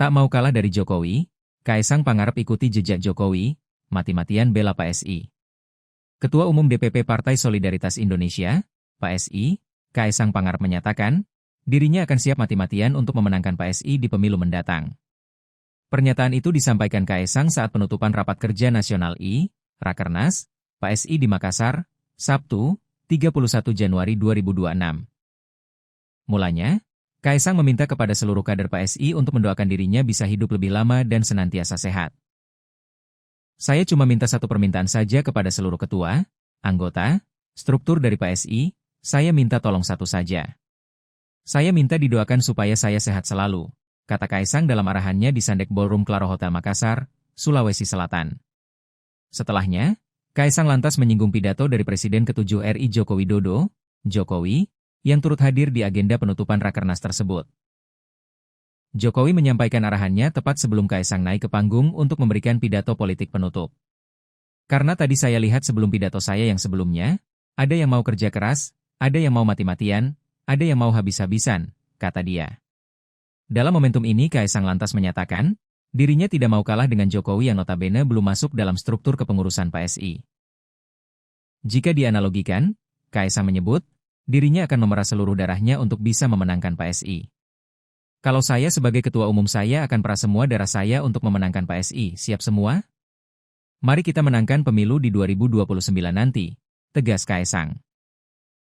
Tak mau kalah dari Jokowi, Kaisang Pangarep ikuti jejak Jokowi, mati-matian bela PSI. Ketua Umum DPP Partai Solidaritas Indonesia, PSI, Kaisang Pangarep menyatakan, dirinya akan siap mati-matian untuk memenangkan PSI di pemilu mendatang. Pernyataan itu disampaikan Kaisang saat penutupan Rapat Kerja Nasional Rakernas, PSI di Makassar, Sabtu, 31 Januari 2026. Mulanya, Kaisang meminta kepada seluruh kader PSI untuk mendoakan dirinya bisa hidup lebih lama dan senantiasa sehat. Saya cuma minta satu permintaan saja kepada seluruh ketua, anggota, struktur dari PSI, saya minta tolong satu saja. Saya minta didoakan supaya saya sehat selalu, kata Kaisang dalam arahannya di Sandek Ballroom Claro Hotel Makassar, Sulawesi Selatan. Setelahnya, Kaisang lantas menyinggung pidato dari Presiden ke-7 RI Joko Widodo, Jokowi, yang turut hadir di agenda penutupan Rakernas tersebut. Jokowi menyampaikan arahannya tepat sebelum Kaisang naik ke panggung untuk memberikan pidato politik penutup. Karena tadi saya lihat sebelum pidato saya yang sebelumnya, ada yang mau kerja keras, ada yang mau mati-matian, ada yang mau habis-habisan, kata dia. Dalam momentum ini Kaisang lantas menyatakan, dirinya tidak mau kalah dengan Jokowi yang notabene belum masuk dalam struktur kepengurusan PSI. Jika dianalogikan, Kaisang menyebut, dirinya akan memerah seluruh darahnya untuk bisa memenangkan PSI. Kalau saya sebagai ketua umum saya akan perah semua darah saya untuk memenangkan PSI, siap semua? Mari kita menangkan pemilu di 2029 nanti, tegas Kaisang.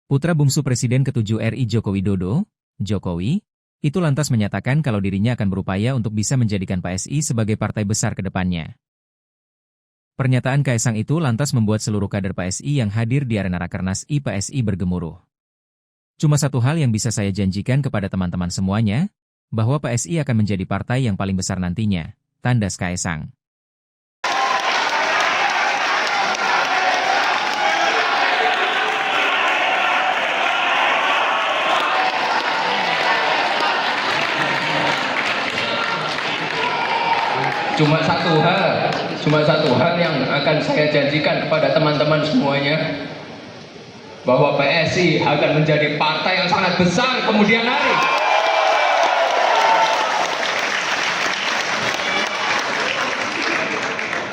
Putra bungsu Presiden ke-7 RI Joko Widodo, Jokowi, itu lantas menyatakan kalau dirinya akan berupaya untuk bisa menjadikan PSI sebagai partai besar ke depannya. Pernyataan Kaisang itu lantas membuat seluruh kader PSI yang hadir di arena Rakernas PSI bergemuruh. Cuma satu hal yang bisa saya janjikan kepada teman-teman semuanya, bahwa PSI akan menjadi partai yang paling besar nantinya, tandas Kaisang. Cuma satu hal yang akan saya janjikan kepada teman-teman semuanya, bahwa PSI akan menjadi partai yang sangat besar kemudian hari.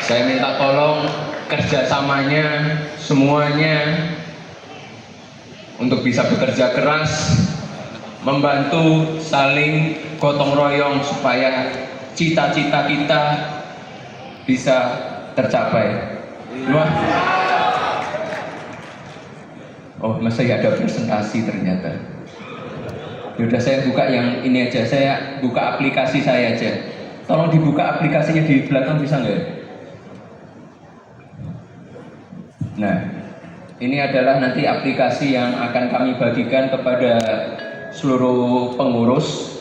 Saya minta tolong kerjasamanya semuanya untuk bisa bekerja keras, membantu saling gotong royong supaya cita-cita kita bisa tercapai. Wah. Oh, masih ada presentasi ternyata. Yaudah saya buka yang ini aja, saya buka aplikasi saya aja. Tolong dibuka aplikasinya di belakang bisa nggak? Nah, ini adalah nanti aplikasi yang akan kami bagikan kepada seluruh pengurus.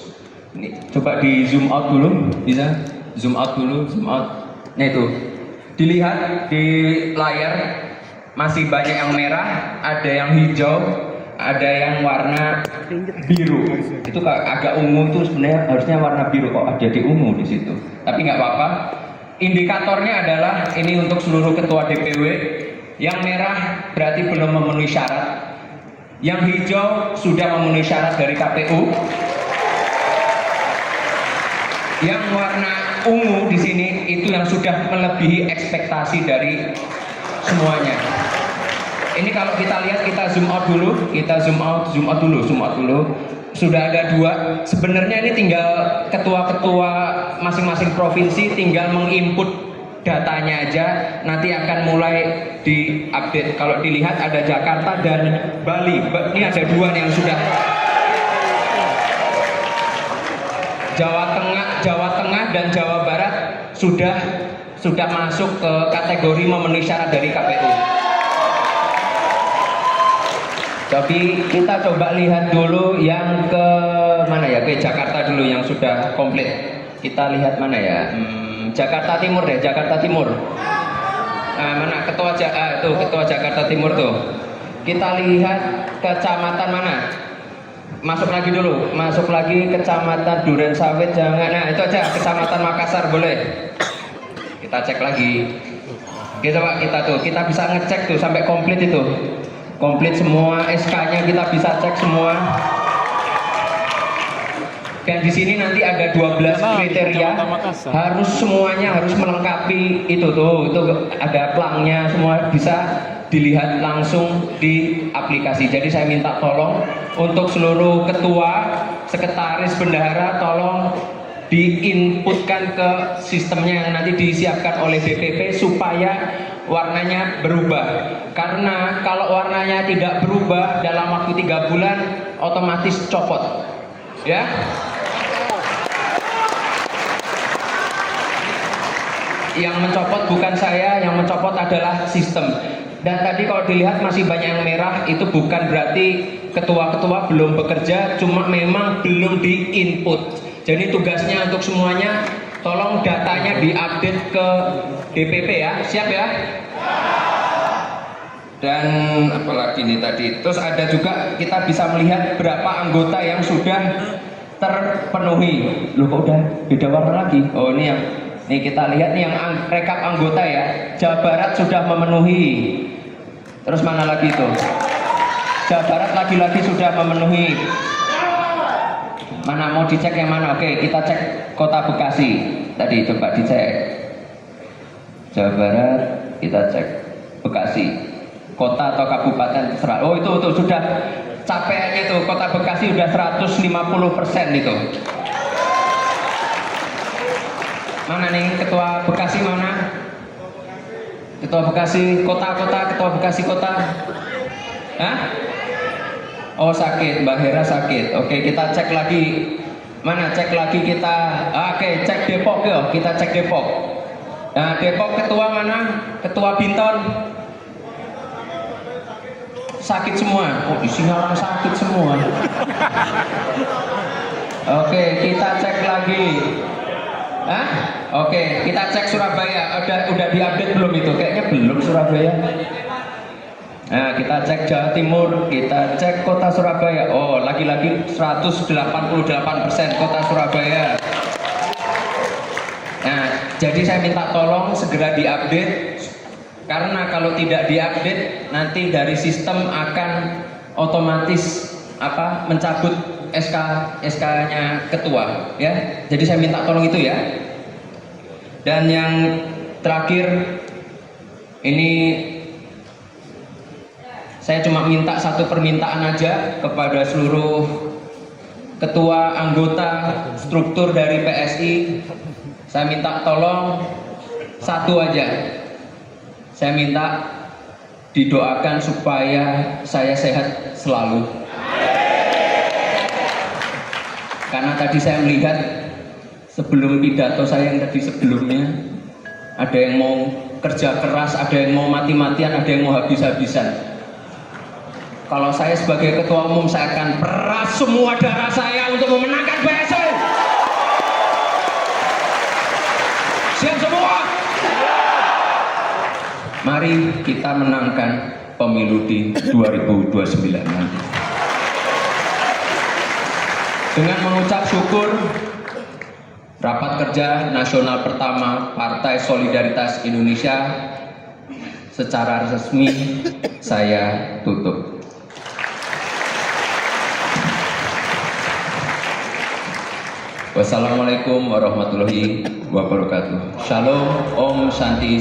Ini, coba di zoom out dulu, bisa? Zoom out dulu, zoom out. Nah itu, dilihat di layar. Masih banyak yang merah, ada yang hijau, ada yang warna biru. Itu agak ungu itu sebenarnya harusnya warna biru, kok ada di ungu di situ. Tapi nggak apa-apa. Indikatornya adalah ini untuk seluruh ketua DPW. Yang merah berarti belum memenuhi syarat. Yang hijau sudah memenuhi syarat dari KPU. Yang warna ungu di sini itu yang sudah melebihi ekspektasi dari semuanya. Ini kalau kita lihat, kita zoom out dulu, zoom out dulu. Sudah ada dua. Sebenarnya ini tinggal ketua-ketua masing-masing provinsi tinggal menginput datanya aja. Nanti akan mulai diupdate. Kalau dilihat ada Jakarta dan Bali. Ini ada dua nih yang sudah. Jawa Tengah dan Jawa Barat sudah masuk ke kategori memenuhi syarat dari KPU. Tapi kita coba lihat dulu yang ke mana ya, ke Jakarta dulu yang sudah komplit. Kita lihat mana ya, Jakarta Timur deh, Jakarta Timur. Mana ketua ketua Jakarta Timur tuh. Kita lihat kecamatan mana? Masuk lagi dulu, masuk lagi kecamatan Durensawit jangan. Nah itu aja, kecamatan Makassar boleh. Kita cek lagi. Kita bisa ngecek tuh sampai komplit itu. Komplit semua SK-nya kita bisa cek semua. Dan di sini nanti ada 12 kriteria, harus semuanya harus melengkapi itu tuh, itu ada plangnya, semua bisa dilihat langsung di aplikasi. Jadi saya minta tolong untuk seluruh ketua, sekretaris, bendahara, tolong diinputkan ke sistemnya yang nanti disiapkan oleh DPP supaya warnanya berubah. Karena kalau warnanya tidak berubah dalam waktu 3 bulan, otomatis copot. Ya. Yang mencopot bukan saya, yang mencopot adalah sistem. Dan tadi kalau dilihat masih banyak yang merah, itu bukan berarti ketua-ketua belum bekerja, cuma memang belum di-input. Jadi tugasnya untuk semuanya, tolong datanya diupdate ke DPP ya, siap ya? Dan apalagi nih tadi, terus ada juga kita bisa melihat berapa anggota yang sudah terpenuhi. Loh kok udah beda warna lagi? Oh ini yang, nih kita lihat nih yang rekap anggota ya. Jawa Barat sudah memenuhi. Terus mana lagi itu? Jawa Barat lagi-lagi sudah memenuhi. Mana mau dicek yang mana? Oke, kita cek Kota Bekasi. Tadi coba dicek. Jawa Barat, kita cek Bekasi. Kota atau kabupaten terserah. Oh itu sudah capaiannya itu Kota Bekasi udah 150% itu. Mana nih Ketua Bekasi mana? Ketua Bekasi kota, Ketua Bekasi kota. Hah? Oh sakit, Mbak Hera sakit. Oke kita cek lagi. Mana cek lagi kita? Oke cek Depok yo, kita cek Depok. Nah Depok ketua mana? Ketua Binton. Sakit semua. Oh isinya orang sakit semua. Oke kita cek lagi. Hah? Oke kita cek Surabaya. Udah diupdate belum itu? Kayaknya belum Surabaya. Nah kita cek Jawa Timur, kita cek Kota Surabaya. Oh lagi-lagi 188% Kota Surabaya. Nah jadi saya minta tolong segera diupdate. Karena kalau tidak diupdate nanti dari sistem akan otomatis mencabut SK-nya ketua ya. Jadi saya minta tolong itu ya. Dan yang terakhir ini saya cuma minta satu permintaan aja kepada seluruh ketua anggota struktur dari PSI. Saya minta tolong satu aja. Saya minta didoakan supaya saya sehat selalu. Karena tadi saya melihat sebelum pidato saya yang tadi sebelumnya, ada yang mau kerja keras, ada yang mau mati-matian, ada yang mau habis-habisan. Kalau saya sebagai ketua umum, saya akan peras semua darah saya untuk memenangkan PSI. Siap semua? Mari kita menangkan pemilu di 2029 nanti. Dengan mengucap syukur, rapat kerja nasional pertama Partai Solidaritas Indonesia secara resmi saya tutup. Wassalamualaikum warahmatullahi wabarakatuh. Shalom, Om Santi.